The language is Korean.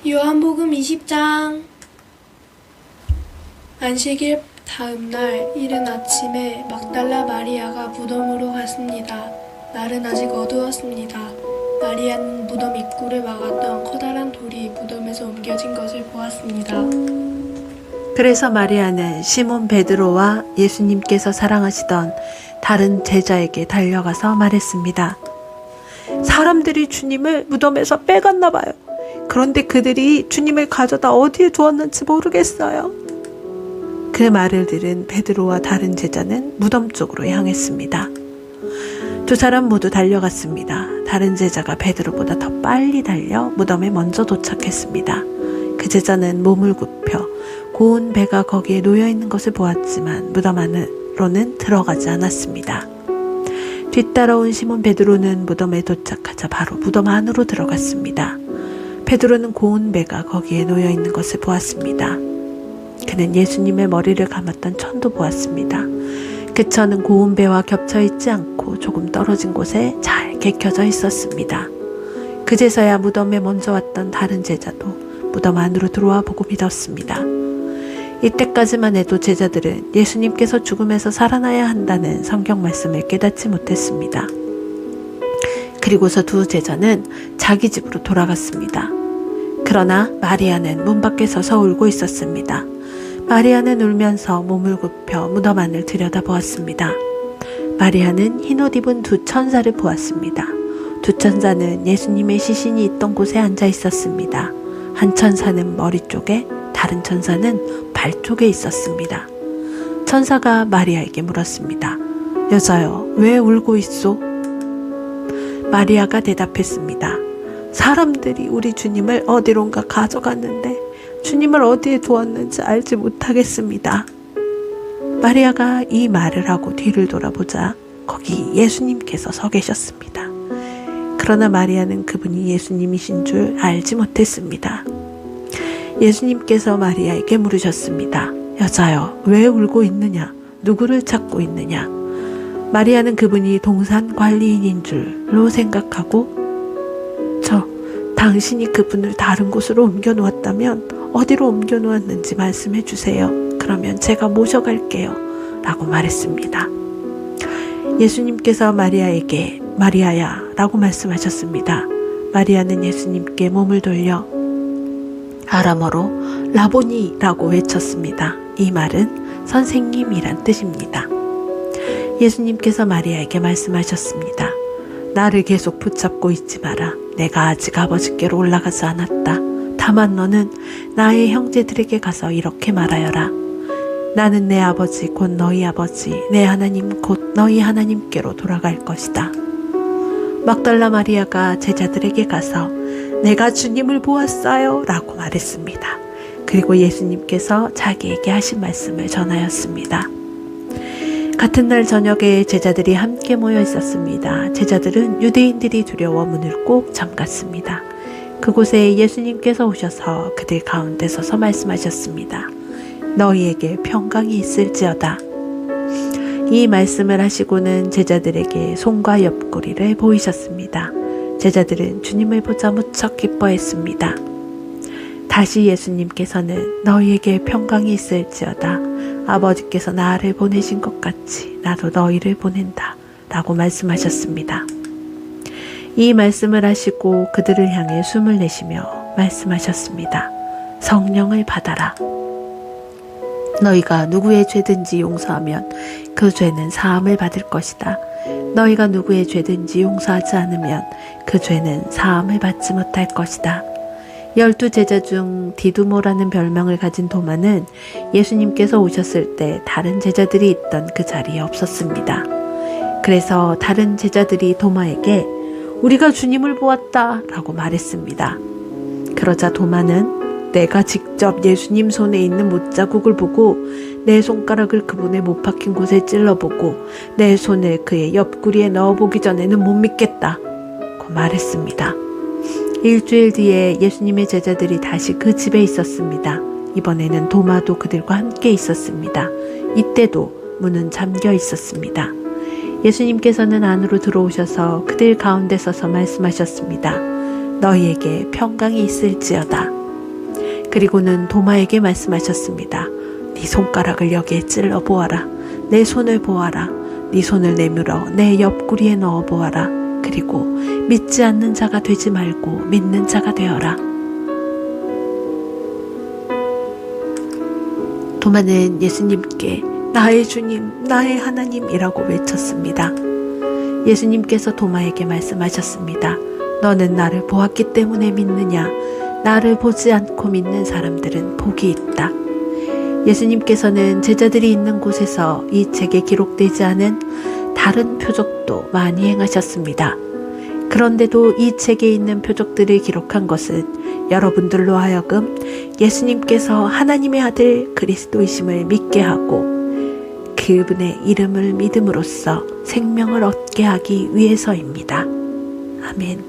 요한복음 20장. 안식일 다음 날 이른 아침에 막달라 마리아가 무덤으로 갔습니다. 날은 아직 어두웠습니다. 마리아는 무덤 입구를 막았던 커다란 돌이 무덤에서 옮겨진 것을 보았습니다. 그래서 마리아는 시몬 베드로와 예수님께서 사랑하시던 다른 제자에게 달려가서 말했습니다. 사람들이 주님을 무덤에서 빼갔나 봐요. 그런데 그들이 주님을 가져다 어디에 두었는지 모르겠어요. 그 말을 들은 베드로와 다른 제자는 무덤 쪽으로 향했습니다. 두 사람 모두 달려갔습니다. 다른 제자가 베드로보다 더 빨리 달려 무덤에 먼저 도착했습니다. 그 제자는 몸을 굽혀 고운 배가 거기에 놓여있는 것을 보았지만 무덤 안으로는 들어가지 않았습니다. 뒤따라온 시몬 베드로는 무덤에 도착하자 바로 무덤 안으로 들어갔습니다. 베드로는 고운 배가 거기에 놓여있는 것을 보았습니다. 그는 예수님의 머리를 감았던 천도 보았습니다. 그 천은 고운 배와 겹쳐있지 않고 조금 떨어진 곳에 잘 개켜져 있었습니다. 그제서야 무덤에 먼저 왔던 다른 제자도 무덤 안으로 들어와 보고 믿었습니다. 이때까지만 해도 제자들은 예수님께서 죽음에서 살아나야 한다는 성경 말씀을 깨닫지 못했습니다. 그리고서 두 제자는 자기 집으로 돌아갔습니다. 그러나 마리아는 문 밖에 서서 울고 있었습니다. 마리아는 울면서 몸을 굽혀 무덤 안을 들여다보았습니다. 마리아는 흰옷 입은 두 천사를 보았습니다. 두 천사는 예수님의 시신이 있던 곳에 앉아 있었습니다. 한 천사는 머리 쪽에, 다른 천사는 발 쪽에 있었습니다. 천사가 마리아에게 물었습니다. 여자여, 왜 울고 있소? 마리아가 대답했습니다. 사람들이 우리 주님을 어디론가 가져갔는데 주님을 어디에 두었는지 알지 못하겠습니다. 마리아가 이 말을 하고 뒤를 돌아보자 거기 예수님께서 서 계셨습니다. 그러나 마리아는 그분이 예수님이신 줄 알지 못했습니다. 예수님께서 마리아에게 물으셨습니다. 여자여, 왜 울고 있느냐? 누구를 찾고 있느냐? 마리아는 그분이 동산 관리인인 줄로 생각하고 당신이 그분을 다른 곳으로 옮겨 놓았다면 어디로 옮겨 놓았는지 말씀해 주세요. 그러면 제가 모셔갈게요. 라고 말했습니다. 예수님께서 마리아에게 마리아야 라고 말씀하셨습니다. 마리아는 예수님께 몸을 돌려 아람어로 라보니 라고 외쳤습니다. 이 말은 선생님이란 뜻입니다. 예수님께서 마리아에게 말씀하셨습니다. 나를 계속 붙잡고 있지 마라. 내가 아직 아버지께로 올라가지 않았다. 다만 너는 나의 형제들에게 가서 이렇게 말하여라. 나는 내 아버지 곧 너희 아버지, 내 하나님 곧 너희 하나님께로 돌아갈 것이다. 막달라 마리아가 제자들에게 가서 내가 주님을 보았어요 라고 말했습니다. 그리고 예수님께서 자기에게 하신 말씀을 전하였습니다. 같은 날 저녁에 제자들이 함께 모여 있었습니다. 제자들은 유대인들이 두려워 문을 꼭 잠갔습니다. 그곳에 예수님께서 오셔서 그들 가운데 서서 말씀하셨습니다. 너희에게 평강이 있을지어다. 이 말씀을 하시고는 제자들에게 손과 옆구리를 보이셨습니다. 제자들은 주님을 보자 무척 기뻐했습니다. 다시 예수님께서는 너희에게 평강이 있을지어다. 아버지께서 나를 보내신 것 같이 나도 너희를 보낸다. 라고 말씀하셨습니다. 이 말씀을 하시고 그들을 향해 숨을 내쉬며 말씀하셨습니다. 성령을 받아라. 너희가 누구의 죄든지 용서하면 그 죄는 사함을 받을 것이다. 너희가 누구의 죄든지 용서하지 않으면 그 죄는 사함을 받지 못할 것이다. 12 제자 중 디두모라는 별명을 가진 도마는 예수님께서 오셨을 때 다른 제자들이 있던 그 자리에 없었습니다. 그래서 다른 제자들이 도마에게 우리가 주님을 보았다 라고 말했습니다. 그러자 도마는 내가 직접 예수님 손에 있는 못자국을 보고 내 손가락을 그분의 못 박힌 곳에 찔러보고 내 손을 그의 옆구리에 넣어보기 전에는 못 믿겠다 고 말했습니다. 일주일 뒤에 예수님의 제자들이 다시 그 집에 있었습니다. 이번에는 도마도 그들과 함께 있었습니다. 이때도 문은 잠겨 있었습니다. 예수님께서는 안으로 들어오셔서 그들 가운데 서서 말씀하셨습니다. 너희에게 평강이 있을지어다. 그리고는 도마에게 말씀하셨습니다. 네 손가락을 여기에 찔러 보아라. 내 손을 보아라. 네 손을 내밀어 내 옆구리에 넣어 보아라. 그리고 믿지 않는 자가 되지 말고 믿는 자가 되어라. 도마는 예수님께 나의 주님, 나의 하나님이라고 외쳤습니다. 예수님께서 도마에게 말씀하셨습니다. 너는 나를 보았기 때문에 믿느냐? 나를 보지 않고 믿는 사람들은 복이 있다. 예수님께서는 제자들이 있는 곳에서 이 책에 기록되지 않은 다른 표적도 많이 행하셨습니다. 그런데도 이 책에 있는 표적들을 기록한 것은 여러분들로 하여금 예수님께서 하나님의 아들 그리스도이심을 믿게 하고 그분의 이름을 믿음으로써 생명을 얻게 하기 위해서입니다. 아멘.